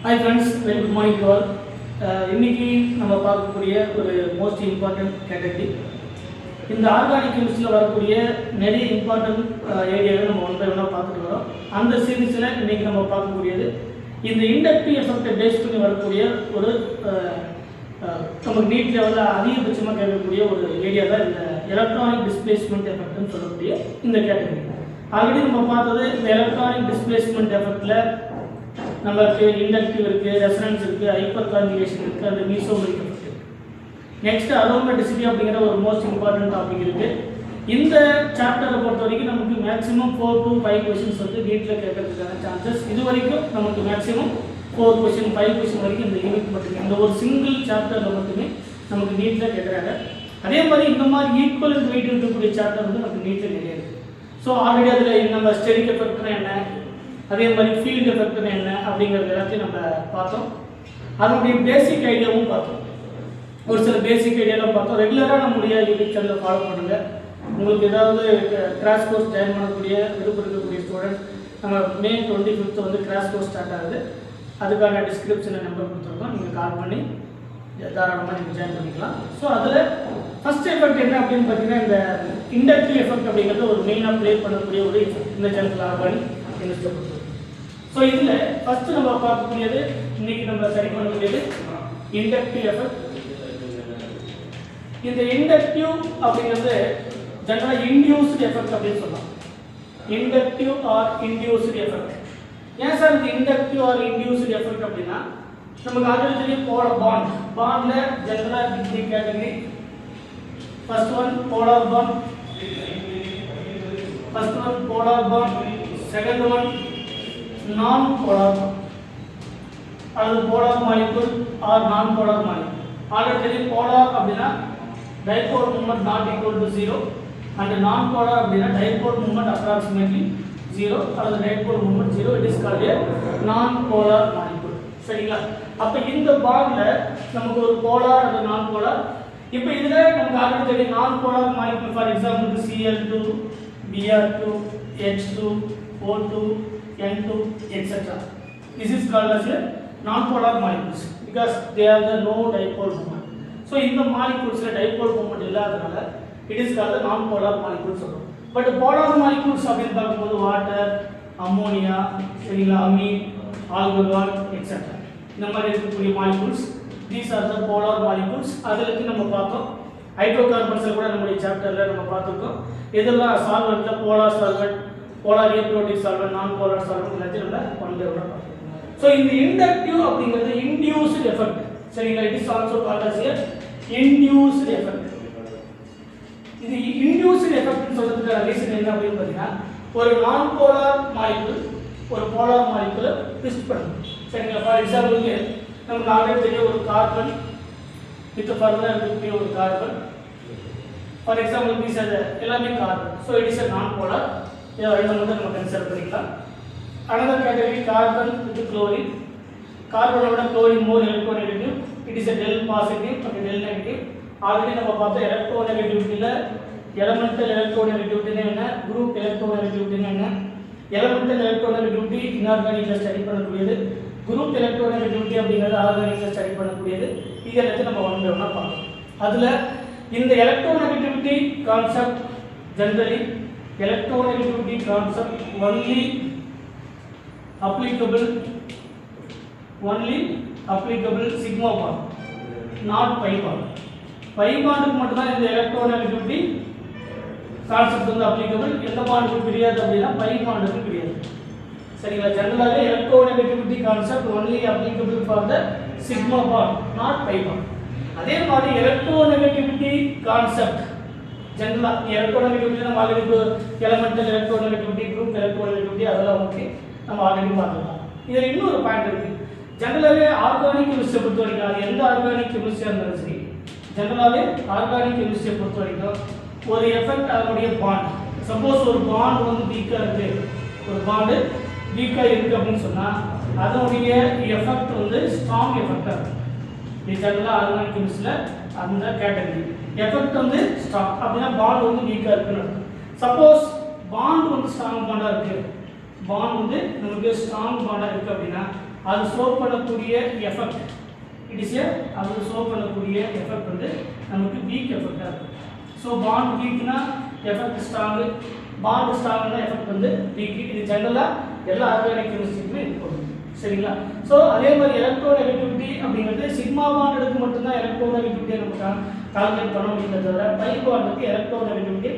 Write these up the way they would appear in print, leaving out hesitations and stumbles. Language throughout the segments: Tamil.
Hi friends, very good morning to all. இன்னைக்கு நம்ம பார்க்கக்கூடிய ஒரு மோஸ்ட் இம்பார்ட்டன்ட் கேட்டகரி. இந்த ஆர்கானிக் கெமிஸ்ட்ரியில் வரக்கூடிய நிறைய இம்பார்ட்டன்ட் ஏரியாவை நம்ம ஒன் பை ஒன்னாக பார்த்துட்டு வரோம். அந்த சீரீஸில் இன்னைக்கு நம்ம பார்க்கக்கூடியது இந்த இண்டக்டிவ் எஃபெக்டை பேஸ் பண்ணி வரக்கூடிய ஒரு நமக்கு நீட் லெவலில் அதிகபட்சமாக கேட்கக்கூடிய ஒரு ஏரியா தான் இந்த எலக்ட்ரானிக் டிஸ்பிளேஸ்மெண்ட் எஃபெக்ட்னு சொல்லக்கூடிய இந்த கேட்டகரி. ஆல்ரெடி நம்ம பார்த்தது இந்த எலக்ட்ரானிக் டிஸ்பிளேஸ்மெண்ட் எஃபெக்டில் நமக்கு இண்டக்டிவ் இருக்குது, ரெசனன்ஸ் இருக்குது, ஹைப்பர் கான்ஜுகேஷன் இருக்குது, அந்த மீசோமெரிக் எஃபெக்ட் இருக்குது. நெக்ஸ்ட் அரோமேட்டிசிட்டி அப்படிங்கிற ஒரு மோஸ்ட் இம்பார்ட்டன்ட் டாபிக் இருக்குது. இந்த சாப்டரை பொறுத்த வரைக்கும் நமக்கு மேக்ஸிமம் 4 to 5 கொஷின்ஸ் வந்து நீட்டில் கேட்கறதுக்கான சான்சஸ் இது வரைக்கும் நமக்கு மேக்ஸிமம் 4 கொஷின் 5 கொஷின் வரைக்கும் இந்த யூனிட் மட்டுமே, இந்த ஒரு சிங்கிள் சாப்டரில் மட்டுமே நமக்கு நீட்டில் கேட்குறாங்க. அதே மாதிரி இந்த மாதிரி ஈக்குவல் வெயிட் இருக்கக்கூடிய சாப்டர் வந்து நமக்கு நீட்டில் நிறைய இருக்குது. ஸோ ஆல்ரெடி அதில் நம்ம ஸ்டெரிக் எஃபெக்ட்னா என்ன, அதே மாதிரி ஃபீல்டு எஃபெக்ட்னா என்ன அப்படிங்கிறது எல்லாத்தையும் நம்ம பார்த்தோம். அதனுடைய பேசிக் ஐடியாவும் பார்த்தோம். ஒரு சில பேசிக் ஐடியாவும் பார்த்தோம். ரெகுலராக நம்முடைய யூடியூப் சேனலை ஃபாலோ பண்ணுங்கள். உங்களுக்கு ஏதாவது கிராஷ் கோர்ஸ் ஜாயின் பண்ணக்கூடிய விருப்பம் இருக்கக்கூடிய ஸ்டூடெண்ட், நம்ம May 25 வந்து கிராஷ் கோர்ஸ் ஸ்டார்ட் ஆகுது. அதுக்கான டிஸ்கிரிப்ஷனில் நம்பர் கொடுத்துருக்கோம், நீங்கள் கால் பண்ணி தாராளமாக நீங்கள் ஜாயின் பண்ணிக்கலாம். ஸோ அதில் ஃபஸ்ட் எஃபெக்ட் என்ன அப்படின்னு பார்த்தீங்கன்னா, இந்த இண்டக்டிவ் எஃபெக்ட் அப்படிங்கிறது ஒரு மெயினாக ப்ளே பண்ணக்கூடிய ஒரு எஃபெக்ட் இந்த சேனல் ஆர்கானிக் கெமிஸ்ட்ரி பொறுத்தவரை. ஸோ இதில் ஃபஸ்ட்டு நம்ம பார்க்கக்கூடியது, இன்றைக்கி நம்ம ஸ்டடி பண்ணக்கூடியது இண்டக்டிவ் எஃபெக்ட். இந்த இண்டக்டிவ் அப்படிங்கிறது ஜெனரலாக இன்டியூஸ்டு எஃபெக்ட் அப்படின்னு சொல்லலாம். Inductive or induced effect. ஏன் சார் இந்த இண்டக்டிவ் ஆர் இன்டியூஸ்டு எஃபெக்ட் அப்படின்னா, நமக்கு ஆல்ரெடி தெரியும் பாண்டில் ஜெனரலாக three category. First one polar bond, second one non polar bond அல்லது polar molecule or non polar molecule. Already தெரியும் போலார் அப்படின்னா dipole moment not equal to 0 and non polar அப்படின்னா டைபோல் மூமெண்ட் அப்ராக்சிமேட்லி 0 அல்லது dipole moment 0. It is called non polar molecule. சரிங்களா? அப்போ இந்த பாண்டில் நமக்கு ஒரு போலார் அல்லது நான் போலார். இப்போ இதில் நமக்கு ஆல்ரெடி தெரியும் நான் polar molecule. For example Cl2, Br2, H2, O2, N2, etc. This is called as a non-polar molecules because they have the no dipole moment. So in the molecules dipole moment இல்லாதனால it is called the non-polar molecules. But polar molecules அப்படினு பார்க்கும்போது வாட்டர், அம்மோனியா, சரிங்களா, அமீன், ஆல்கஹால் etc. இந்த மாதிரி இருக்கக்கூடிய molecules, these are the polar molecules. அதிலுக்கு நம்ம பார்த்தோம். ஹைட்ரோகார்பன்ஸ்ல கூட நம்மளுடைய சாப்டர்ல நம்ம பார்த்துருக்கோம். இதெல்லாம் சால்வெண்ட்ல போலார் சால்வெண்ட், போலார் ஏப்ரோடிக் சால்வெண்ட், நான் போலார் சால்வெண்ட் எல்லாத்தையும் நம்ம ஒன் பை ஒன்னா பார்ப்போம். ஸோ இந்த இண்டக்டிவ் அப்படிங்கிறது இன்டியூஸ்டு எஃபெக்ட். சரிங்களா? It is also called as a induced effect. இது இன்டியூஸ்டு எஃபெக்ட்னு சொல்றதுக்கான ரீசன் என்ன அப்படின்னு பார்த்தீங்கன்னா, ஒரு நான் போலார் மாலிகுல் ஒரு போலார் மாலிகுலை ட்விஸ்ட் பண்ணும். சரிங்களா? ஃபார் எக்ஸாம்பிளுக்கு நமக்கு ஆல்ரெடி தெரிய ஒரு கார்பன் வித் ஃபர்தர் இருக்கக்கூடிய ஒரு carbon. For example these are எல்லாமே carbon. So it is a non polar. இதை ரெண்டு மட்டும் நம்ம கன்சிடர் பண்ணிக்கலாம். Another category carbon with chlorine. கார்பனோட chlorine more electronegative. It is a del positive and del negative. Already நம்ம பார்த்தோம் எலக்ட்ரோநெகட்டிவிட்டியில் எலமெண்டல் எலக்ட்ரோநெகட்டிவிட்டினா என்ன, குரூப் எலக்ட்ரோநெகட்டிவிட்டினா என்ன. எலமெண்டல் எலக்ட்ரோநெகட்டிவிட்டி இன்ஆர்கானிக்கில் ஸ்டடி பண்ணக்கூடியது, குரூப் எலக்ட்ரோநெகட்டிவிட்டி அப்படிங்கிறது ஆர்கானிக்கில் ஸ்டடி பண்ணக்கூடியது. இது எல்லாத்தையும் நம்ம ஒன் பை ஒன்னா பார்க்கணும். அதில் இந்த electronegativity concept generally electronegativity concept only applicable sigma bond, not pi bond. pi bond க்கு மட்டும் தான் இந்த electronegativity concept வந்து applicable. எந்த பாண்டுக்கு கிடையாது அப்படின்னா pi bond கிடையாது. சரிங்களா? ஜெனரலாக electronegativity concept only applicable for the sigma bond, not pi bond. அதே மாதிரி electronegativity concept ஜெனரலாக எலக்ட்ரோநெகட்டிவிட்டி நம்ம ஆல்ரெடி இப்போ எலமெண்டல் எலக்ட்ரோநெகட்டிவிட்டி, குரூப் எலக்ட்ரோநெகட்டிவிட்டி அதெல்லாம் ஓகே, நம்ம ஆல்ரெடி பார்த்துக்கலாம். இதில் இன்னொரு பாயிண்ட் இருக்குது. ஜெனரலாகவே ஆர்கானிக் கெமிஸ்ட்ரியை பொறுத்த வரைக்கும், அது எந்த ஆர்கானிக் கெமிஸ்ட்ரியாக இருந்தாலும் சரி, ஜெனரலாகவே ஆர்கானிக் கெமிஸ்ட்ரியை பொறுத்த வரைக்கும் ஒரு எஃபெக்ட் அதனுடைய பாண்ட். சப்போஸ் ஒரு பாண்ட் வந்து வீக்காக இருக்குது, ஒரு பாண்டு வீக்காக இருக்குது அப்படின்னு சொன்னால் அதனுடைய எஃபெக்ட் வந்து ஸ்ட்ராங் எஃபெக்டாக இருக்கும். இது ஜெனரலாக ஆர்கானிக் கெமிஸ்ட்ரியில் அந்த கேட்டகரி எஃபெக்ட் வந்து ஸ்ட்ராங் அப்படின்னா பாண்ட் வந்து வீக்காக இருக்குன்னு. சப்போஸ் பாண்ட் வந்து ஸ்ட்ராங் பாண்டாக இருக்குது, பாண்ட் வந்து நமக்கு ஸ்ட்ராங் பாண்டாக இருக்குது அப்படின்னா அது ஷோ பண்ணக்கூடிய எஃபெக்ட் இட் இஸ் அது ஷோ பண்ணக்கூடிய எஃபெக்ட் வந்து நமக்கு வீக் எஃபெக்டாக இருக்கும். ஸோ பாண்ட் வீக்னா எஃபெக்ட் ஸ்ட்ராங்கு, பாண்ட் ஸ்ட்ராங்னா எஃபெக்ட் வந்து வீக். இது ஜெனரலாக எல்லா ஆர்கானிக் கெமிஸ்ட்ரிக்குமே இருக்கும். சரிங்களா? ஸோ அதே மாதிரி எலக்ட்ரோநெகட்டிவிட்டி அப்படிங்கிறது சிக்மா பாண்டுக்கு மட்டும்தான் எலக்ட்ரோநெகட்டிவிட்டியை நம்ம கால்குலேட் பண்ண முடியுது தவிர பை பாண்டுக்கு எலக்ட்ரோநெகட்டிவிட்டி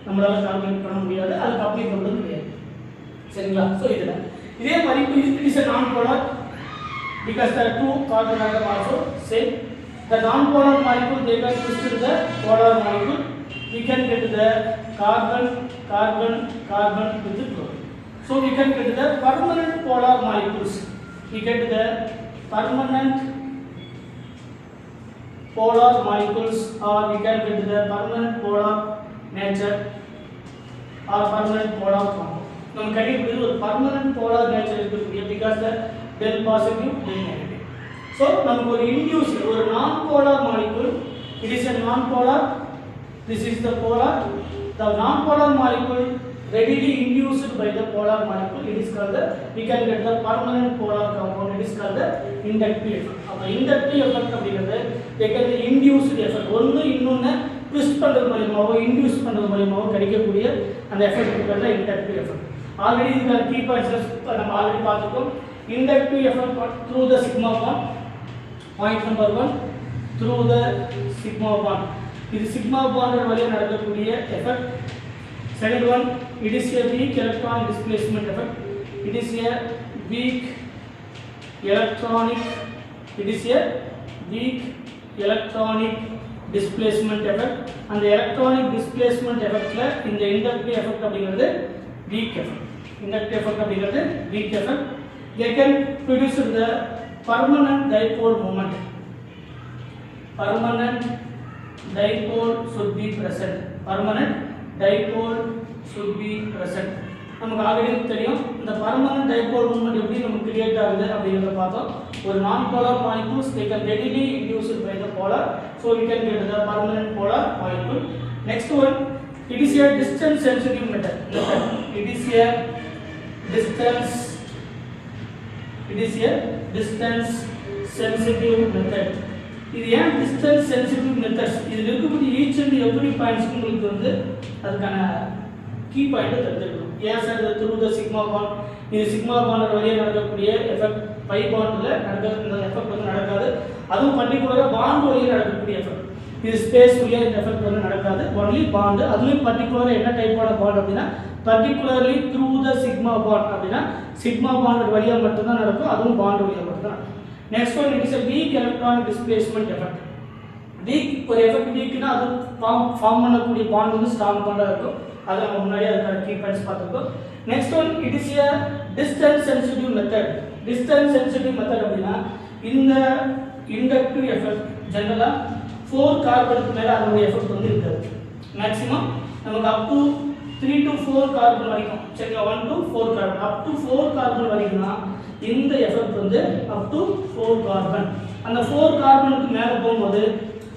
நம்மளால் கால்குலேட் பண்ண முடியாது, அதுக்கு அப்ளை பண்ணுறது முடியாது. சரிங்களா? ஸோ இதில் இதே மாதிரி it is a non-polar because the two carbon atom also same. The non-polar molecule they can twist to the polar molecule. We can get the carbon with the chlorine. So we can get the permanent polar molecules. We get the permanent polar molecules, or we can get the permanent polar nature or permanent polar compound. நம்ம கண்டிப்பாக ஒரு பர்மனன்ட் போலார் நேச்சர் இருக்கக்கூடிய because the del positive del negative. So நமக்கு ஒரு இன்டியூஸ் ஒரு non polar molecule, it is a non-polar, this is the polar, the non-polar molecule readily induced by the polar molecule, it is called the, we can get the permanent polar compound, it is called the inductive effect. அப்போ inductive effect அப்படிங்கிறது they can be induced effect, ஒன்று இன்னொன்று ட்விஸ்ட் பண்ணுறது மூலமாவோ இன்டியூஸ் பண்ணுறது மூலமாவோ கிடைக்கக்கூடிய அந்த எஃபெக்ட் பேர் தான் இண்டக்டிவ் எஃபெக்ட். ஆல்ரெடி இதுக்கான கீ பாயிண்ட்ஸ் நம்ம ஆல்ரெடி பார்த்துருக்கோம். Inductive effect through the sigma bond, point number 1 through the sigma bond, இது சிக்மா பாண்ட் வழியாக நடக்கக்கூடிய effect. Second one, it is a weak electron displacement effect, it is a weak electronic, it is a weak electronic displacement effect. அந்த electronic displacement effectல இந்த inductive effect அப்படிங்கிறது weak effect. Inductive effect அப்படிங்கிறது weak effect. They can produce the permanent dipole moment. Permanent dipole should be present. Permanent dipole should be present. நமக்கு ஆல்ரெடி தெரியும் இந்த permanent dipole moment எப்படி நமக்கு கிரியேட் ஆகுது அப்படிங்கறத பார்த்தோம். ஒரு நான் polar molecules they can readily induced by the polar, so we can get the permanent polar molecule. Next one, it is a distance sensitive method. It is a distance sensitive method. இது ஏன் distance sensitive methods, இதில் இருக்கக்கூடிய ஈச் அண்ட் எவ்ரி பாயிண்ட்ஸ் உங்களுக்கு வந்து அதுக்கான கீ பாயிண்ட் தெரிஞ்சிருக்கணும். ஏன் சார் இது த்ரூ த சிக்மா பாண்ட், இது சிக்மா பாண்ட் வழியாக நடக்கக்கூடிய எஃபெக்ட் பை பாண்டில் நடக்க இந்த எஃபெக்ட் வந்து நடக்காது. அதுவும் பர்டிகுலராக பாண்ட் வழியாக நடக்கக்கூடிய எஃபெக்ட், இது ஸ்பேஸ் வழியாக இந்த எஃபெக்ட் வந்து நடக்காது. ஒன்லி பாண்டு, அதுலேயும் பர்டிகுலராக என்ன டைப்பான பாண்ட் அப்படின்னா particularly through the sigma bond அப்படின்னா சிக்மா பாண்ட் வழியாக மட்டும்தான் நடக்கும், அதுவும் பாண்ட் வழியாக மட்டும்தான் நடக்கும். Next one, it is a weak electronic displacement effect. Week ஒரு எஃபெக்ட் வீக்னா அது ஃபார்ம் பண்ணக்கூடிய பாண்ட் வந்து ஸ்ட்ராங் பாண்டாக இருக்கும். அதை நம்ம முன்னாடி அதுக்கான கீ பாயிண்ட்ஸ் பார்த்துருக்கோம். Next one, it is a distance sensitive method. Distance sensitive method அப்படின்னா இந்த இண்டக்டிவ் எஃபெக்ட் ஜெனரலாக 4 கார்பனுக்கு மேலே அதனுடைய எஃபெக்ட் வந்து இருக்காது. மேக்ஸிமம் நமக்கு அப் டு 3 to 4 கார்பன் வரைக்கும், சரிங்களா, 1 to 4 carbon, up to 4 carbon வரைக்கும்னா இந்த எஃபெக்ட் வந்து அப் டு 4 கார்பன். அந்த 4 கார்பனுக்கு மேலே போகும்போது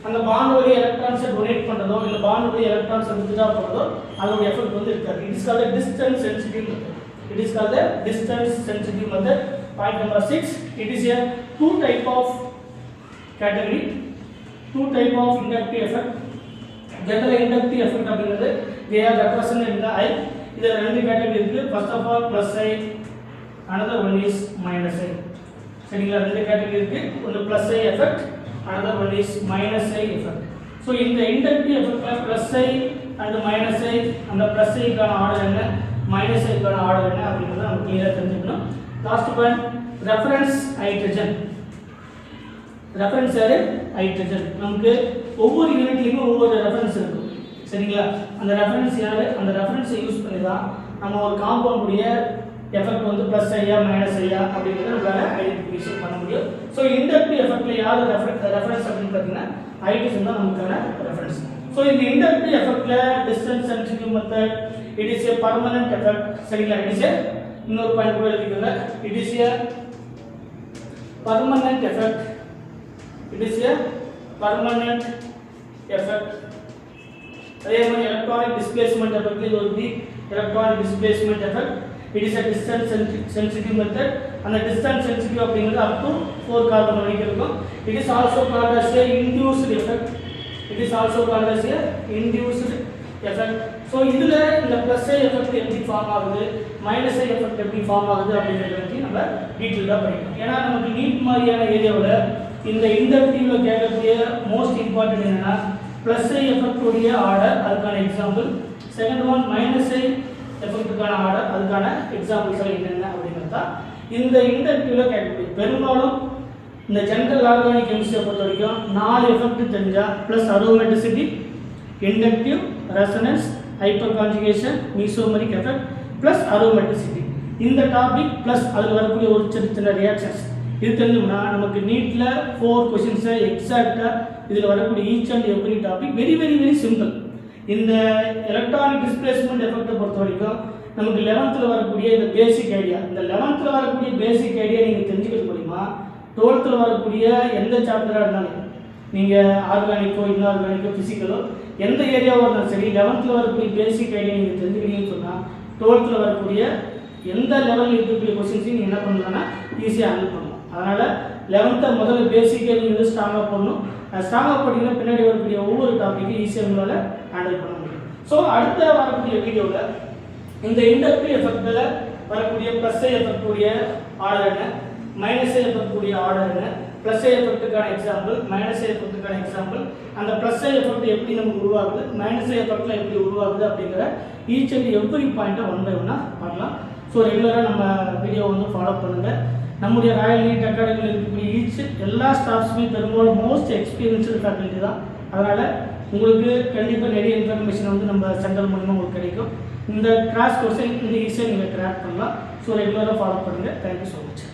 அந்த பாண்ட் வழி எலக்ட்ரான்ஸை டொனேட் பண்ணுறதோ இல்லை பாண்ட் வழி எலக்ட்ரான்ஸை வித்ட்ரா பண்ணுறதோ அதோட எஃபெக்ட் வந்து இருக்காது. It is called distance sensitive method. It is called the distance sensitive method. Point number 6, it is a two type of category, two type of inductive effect. General inductive effect அப்படிங்கிறது they are represented in the I. இதில் ரெண்டு கேட்டகரி இருக்கு. First of all plus I, another one is minus I. சரிங்களா, ரெண்டு கேட்டகரி இருக்கு. ஒன்று plus I effect, another one is minus I effect. So இந்த inductive effectல plus I and minus I, அந்த plus I கான ஆர்டர் என்ன, மைனஸ் ஐக்கான ஆர்டர் என்ன அப்படிங்கிறத நம்ம கிளியராக தெரிஞ்சுக்கணும். Last one, reference hydrogen. Reference யாரு? ஹைட்ரஜன். நமக்கு ஒவ்வொரு யூனிட்லையுமே ஒவ்வொரு ரெஃபரன்ஸ் இருக்கும், சரிங்களா. அந்த ரெஃபரன்ஸ் யாரு, அந்த ரெஃபரன்ஸை யூஸ் பண்ணி தான் நம்ம ஒரு காம்பவுண்டுடைய எஃபெக்ட் வந்து ப்ளஸ் ஐயா மைனஸ் ஐயா அப்படிங்கிறத நம்மளால ஐடென்டிஃபிகேஷன் பண்ண முடியும். ஸோ இண்டக்டிவ் எஃபெக்ட்ல யார் ரெஃபரன்ஸ் அப்படின்னு பார்த்தீங்கன்னா ஹைட்ரஜன் தான் நமக்கான ரெஃபரன்ஸ். ஸோ இந்த இண்டக்டிவ் எஃபெக்ட்ல distance sensitive method, it is a permanent effect. சரிங்களா, it is a இன்னொரு பாயிண்ட் கூட எழுதிக்கோங்க. it is a permanent effect. it is a permanent effect. அதே மாதிரி எலக்ட்ரானிக் டிஸ்பிளேஸ்மென்ட் எஃபெக்ட், இது ஒரு week electronic displacement effect. It is a distance sensitive method. அந்த டிஸ்டன்ஸ் சென்சிட்டிவ் அப்படிங்கிறது அப் டு 4 கார்பன் வரைக்கும் இருக்கும். It is also called as a induced effect. It is also called as a induced effect. So இதில் இந்த ப்ளஸ் ஐ எஃபெக்ட் எப்படி ஃபார்ம் ஆகுது, மைனஸ் ஐ எஃபெக்ட் எப்படி ஃபார்ம் ஆகுது அப்படிங்கிறத பற்றி நம்ம டீட்டெயிலாக படிக்கணும். ஏன்னா நமக்கு நீட் மாதிரியான ஏரியாவில் இந்த இண்டக்டிவில் கேட்கக்கூடிய மோஸ்ட் இம்பார்ட்டன்ட் என்னென்னா ப்ளஸ் ஐ எஃபெக்டுடைய ஆர்டர், அதுக்கான எக்ஸாம்பிள். செகண்ட் ஒன் மைனஸ் ஐ எஃபெக்ட்டுக்கான ஆர்டர், அதுக்கான எக்ஸாம்பிள்ஸ் என்னென்ன அப்படிங்கிறது தான் இந்த இண்டக்டிவில் கேட்கக்கூடிய. பெரும்பாலும் இந்த ஜெனரல் ஆர்கானிக் கெமிஸ்ட்ரியை பொறுத்த வரைக்கும் 4 எஃபெக்ட் தெரிஞ்சால் plus aromaticity, inductive, resonance, hyperconjugation, mesomeric effect plus aromaticity, இந்த டாபிக் ப்ளஸ் அதில் வரக்கூடிய ஒரு சின்ன சின்ன ரியாக்ஷன்ஸ் இது தெரிஞ்சோம்னா நமக்கு நீட்டில் 4 கொஷின்ஸை எக்ஸாக்டாக இதில் வரக்கூடிய each and every topic very very very simple. இந்த எலக்ட்ரானிக் டிஸ்பிளேஸ்மெண்ட் எஃபெக்டை பொறுத்த வரைக்கும் நமக்கு 11th வரக்கூடிய இந்த பேசிக் ஐடியா, இந்த 11th வரக்கூடிய பேசிக் ஐடியா நீங்கள் தெரிஞ்சுக்கிறது மூலிமா 12th வரக்கூடிய எந்த சாப்டராக இருந்தாலும் நீங்கள் ஆர்கானிக்கோ இன்ஆர்கானிக்கோ ஃபிசிக்கலோ எந்த ஏரியாவாக இருந்தாலும் சரி 11th வரக்கூடிய பேசிக் ஐடியா நீங்கள் தெரிஞ்சுக்கிட்டீங்கன்னு சொன்னால் 12th வரக்கூடிய எந்த லெவலில் இருக்கக்கூடிய கொஸ்டின்ஸையும் நீங்கள் என்ன பண்ணலாம்னா ஈஸியாக ஹேண்டில் பண்ணலாம். அதனால் 11th முதல்ல பேசிக்காக நீங்கள் வந்து ஸ்ட்ராங்காக பண்ணணும். ஸ்ட்ராங்காக போட்டிங்கன்னா பின்னாடி வரக்கூடிய ஒவ்வொரு டாப்பிக்கும் ஈஸியாக உங்களால் ஹேண்டில் பண்ண முடியும். ஸோ அடுத்த வரக்கூடிய வீடியோவில் இந்த இண்டக்டிவ் எஃபெக்டில் வரக்கூடிய ப்ளஸ் ஐ எஃபெக்டுடைய ஆர்டர் என்ன, மைனஸ் ஐ எஃபெக்டுடைய ஆர்டர் என்ன, ப்ளஸ் ஐ எஃபெக்ட்டுக்கான எக்ஸாம்பிள், மைனஸ் ஐ எஃபெக்ட்டுக்கான எக்ஸாம்பிள், அந்த ப்ளஸ் ஐ எஃபெக்ட் எப்படி நமக்கு உருவாகுது, மைனஸ் ஐ எஃபெக்டில் எப்படி உருவாகுது அப்படிங்கிற ஈச் அண்ட் எவ்ரி பாயிண்ட்டை ஒன் பை ஒன்னாக பார்க்கலாம். ஸோ ரெகுலராக நம்ம வீடியோ வந்து ஃபாலோ பண்ணுங்கள். நம்முடைய ராயல் நீட் அகாடமியில் இருக்கக்கூடிய எல்லா ஸ்டாஃப்ஸுமே பெரும்பாலும் மோஸ்ட் எக்ஸ்பீரியன்ஸ்டு ஃபேக்கல்ட்டி தான். அதனால் உங்களுக்கு கண்டிப்பாக நிறைய இன்ஃபர்மேஷன் வந்து நம்ம சென்டர் மூலமாக உங்களுக்கு கிடைக்கும். இந்த கிராஸ் கோர்ஸை இந்த ஈஸியாக நீங்கள் கிராக் பண்ணலாம். ஸோ ரெகுலராக ஃபாலோ பண்ணுங்கள். Thank you so much.